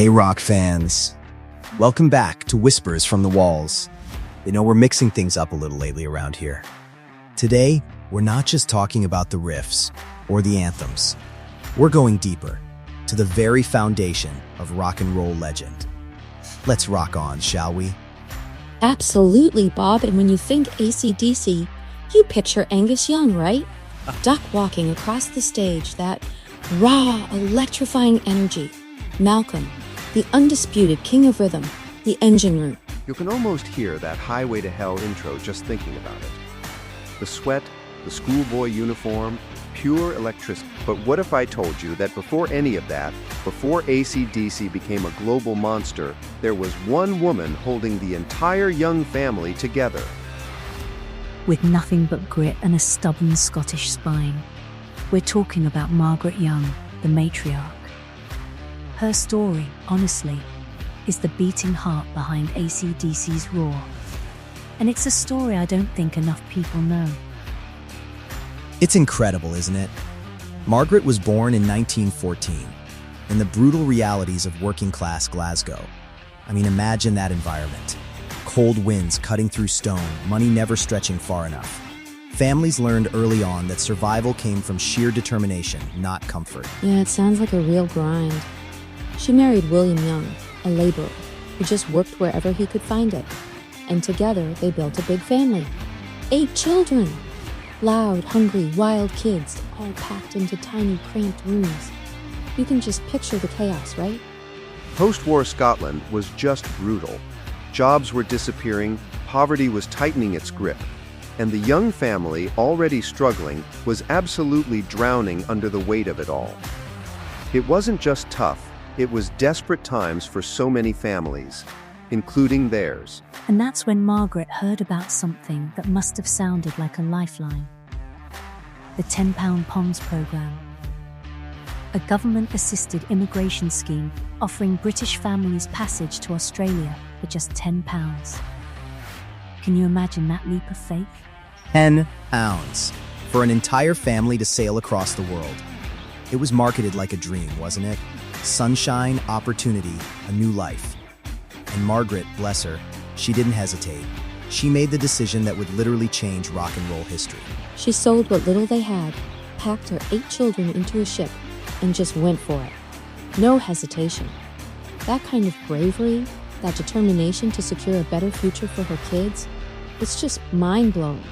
Hey rock fans, welcome back to Whispers from the Walls. You know, we're mixing things up a little lately around here. Today, we're not just talking about the riffs or the anthems. We're going deeper, to the very foundation of rock and roll legend. Let's rock on, shall we? Absolutely, Bob, and when you think AC/DC, you picture Angus Young, right? Duck walking across the stage, that raw, electrifying energy. Malcolm, the undisputed king of rhythm, the engine room. You can almost hear that Highway to Hell intro just thinking about it. The sweat, the schoolboy uniform, pure electricity. But what if I told you that before any of that, before AC/DC became a global monster, there was one woman holding the entire Young family together? With nothing but grit and a stubborn Scottish spine. We're talking about Margaret Young, the matriarch. Her story, honestly, is the beating heart behind AC/DC's roar. And it's a story I don't think enough people know. It's incredible, isn't it? Margaret was born in 1914, in the brutal realities of working-class Glasgow. I mean, imagine that environment. Cold winds cutting through stone, money never stretching far enough. Families learned early on that survival came from sheer determination, not comfort. Yeah, it sounds like a real grind. She married William Young, a laborer, who just worked wherever he could find it. And together, they built a big family. 8 children! Loud, hungry, wild kids, all packed into tiny, cramped rooms. You can just picture the chaos, right? Post-war Scotland was just brutal. Jobs were disappearing, poverty was tightening its grip, and the Young family, already struggling, was absolutely drowning under the weight of it all. It wasn't just tough, it was desperate times for so many families, including theirs. And that's when Margaret heard about something that must have sounded like a lifeline. The £10 POMS program. A government-assisted immigration scheme offering British families passage to Australia for just £10. Can you imagine that leap of faith? £10 for an entire family to sail across the world. It was marketed like a dream, wasn't it? Sunshine, opportunity, a new life. And Margaret, bless her, she didn't hesitate. She made the decision that would literally change rock and roll history. She sold what little they had, packed her 8 children into a ship, and just went for it. No hesitation. That kind of bravery, that determination to secure a better future for her kids, it's just mind-blowing.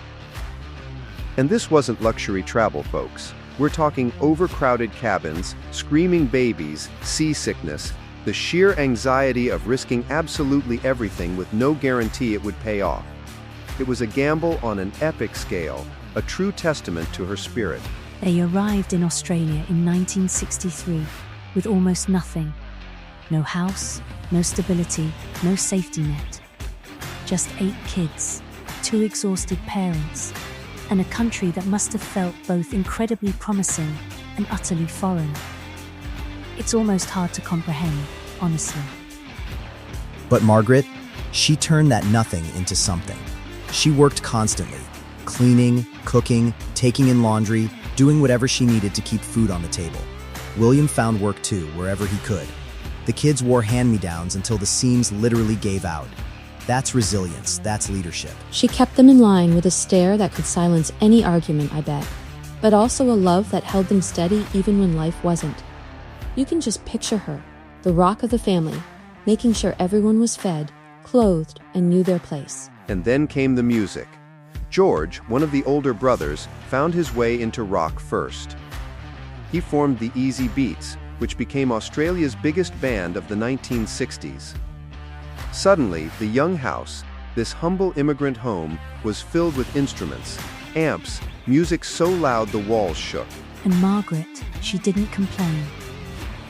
And this wasn't luxury travel, folks. We're talking overcrowded cabins, screaming babies, seasickness, the sheer anxiety of risking absolutely everything with no guarantee it would pay off. It was a gamble on an epic scale, a true testament to her spirit. They arrived in Australia in 1963 with almost nothing. No house, no stability, no safety net. Just 8 kids, 2 exhausted parents, and a country that must have felt both incredibly promising and utterly foreign. It's almost hard to comprehend, honestly. But Margaret, she turned that nothing into something. She worked constantly, cleaning, cooking, taking in laundry, doing whatever she needed to keep food on the table. William found work too, wherever he could. The kids wore hand-me-downs until the seams literally gave out. That's resilience, that's leadership. She kept them in line with a stare that could silence any argument, I bet. But also a love that held them steady even when life wasn't. You can just picture her, the rock of the family, making sure everyone was fed, clothed, and knew their place. And then came the music. George, one of the older brothers, found his way into rock first. He formed the Easy Beats, which became Australia's biggest band of the 1960s. Suddenly, the Young house, this humble immigrant home, was filled with instruments, amps, music so loud the walls shook. And Margaret, she didn't complain.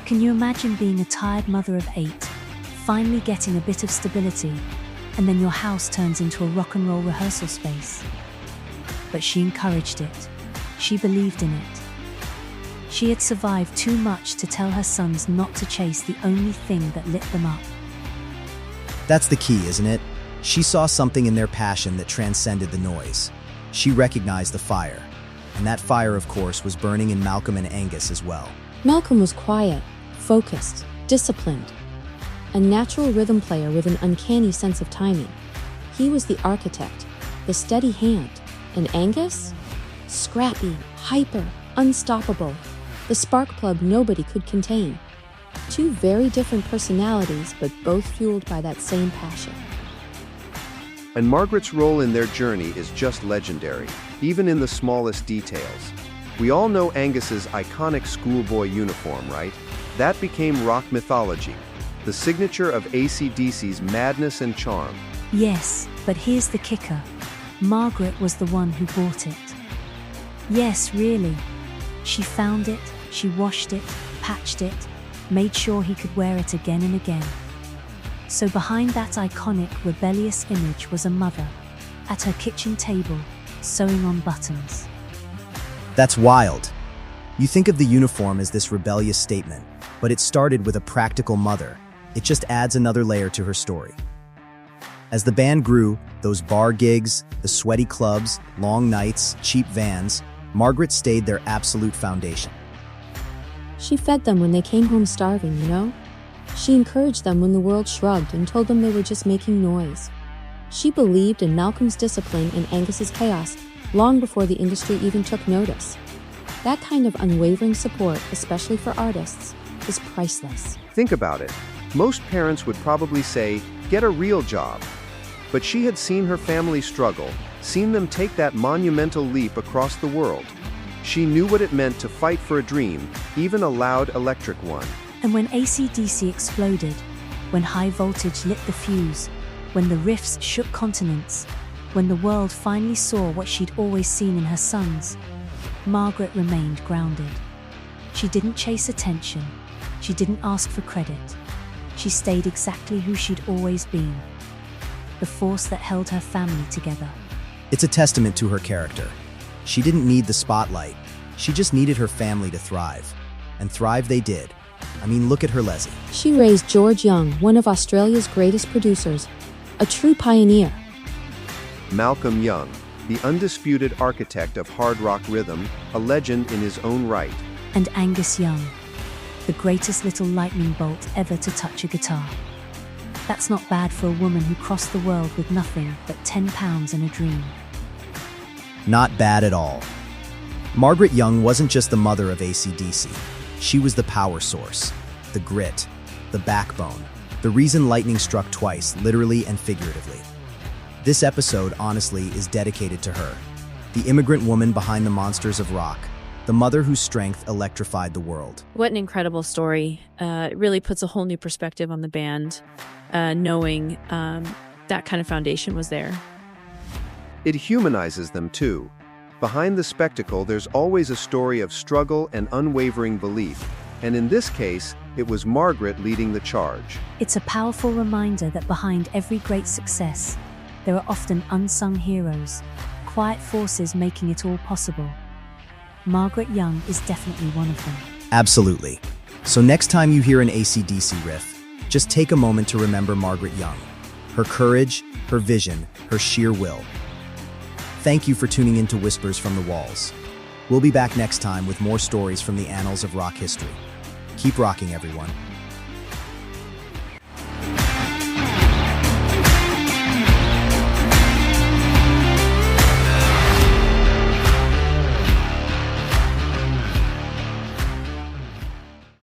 Can you imagine being a tired mother of 8, finally getting a bit of stability, and then your house turns into a rock and roll rehearsal space? But she encouraged it. She believed in it. She had survived too much to tell her sons not to chase the only thing that lit them up. That's the key, isn't it? She saw something in their passion that transcended the noise. She recognized the fire. And that fire, of course, was burning in Malcolm and Angus as well. Malcolm was quiet, focused, disciplined. a natural rhythm player with an uncanny sense of timing. He was the architect, the steady hand, and Angus? Scrappy, hyper, unstoppable, the spark plug nobody could contain. Two very different personalities, but both fueled by that same passion. And Margaret's role in their journey is just legendary, even in the smallest details. We all know Angus's iconic schoolboy uniform, right? That became rock mythology, the signature of AC/DC's madness and charm. Yes, but here's the kicker. Margaret was the one who bought it. Yes, really. She found it, she washed it, patched it, made sure he could wear it again and again. So behind that iconic, rebellious image was a mother, at her kitchen table, sewing on buttons. That's wild. You think of the uniform as this rebellious statement, but it started with a practical mother. It just adds another layer to her story. As the band grew, those bar gigs, the sweaty clubs, long nights, cheap vans, Margaret stayed their absolute foundation. She fed them when they came home starving, you know? She encouraged them when the world shrugged and told them they were just making noise. She believed in Malcolm's discipline and Angus's chaos long before the industry even took notice. That kind of unwavering support, especially for artists, is priceless. Think about it. Most parents would probably say, get a real job. But she had seen her family struggle, seen them take that monumental leap across the world. She knew what it meant to fight for a dream, even a loud electric one. And when AC/DC exploded, when high voltage lit the fuse, when the riffs shook continents, when the world finally saw what she'd always seen in her sons, Margaret remained grounded. She didn't chase attention. She didn't ask for credit. She stayed exactly who she'd always been. The force that held her family together. It's a testament to her character. She didn't need the spotlight. She just needed her family to thrive. And thrive they did. I mean, look at her Leslie. She raised George Young, one of Australia's greatest producers, a true pioneer. Malcolm Young, the undisputed architect of hard rock rhythm, a legend in his own right. And Angus Young, the greatest little lightning bolt ever to touch a guitar. That's not bad for a woman who crossed the world with nothing but £10 and a dream. Not bad at all. Margaret Young wasn't just the mother of AC/DC. She was the power source, the grit, the backbone, the reason lightning struck twice, literally and figuratively. This episode, honestly, is dedicated to her, the immigrant woman behind the monsters of rock, the mother whose strength electrified the world. What an incredible story. It really puts a whole new perspective on the band, knowing that kind of foundation was there. It humanizes them too. Behind the spectacle, there's always a story of struggle and unwavering belief. And in this case, it was Margaret leading the charge. It's a powerful reminder that behind every great success, there are often unsung heroes, quiet forces making it all possible. Margaret Young is definitely one of them. Absolutely. So next time you hear an AC/DC riff, just take a moment to remember Margaret Young. Her courage, her vision, her sheer will. Thank you for tuning in to Whispers from the Walls. We'll be back next time with more stories from the annals of rock history. Keep rocking, everyone.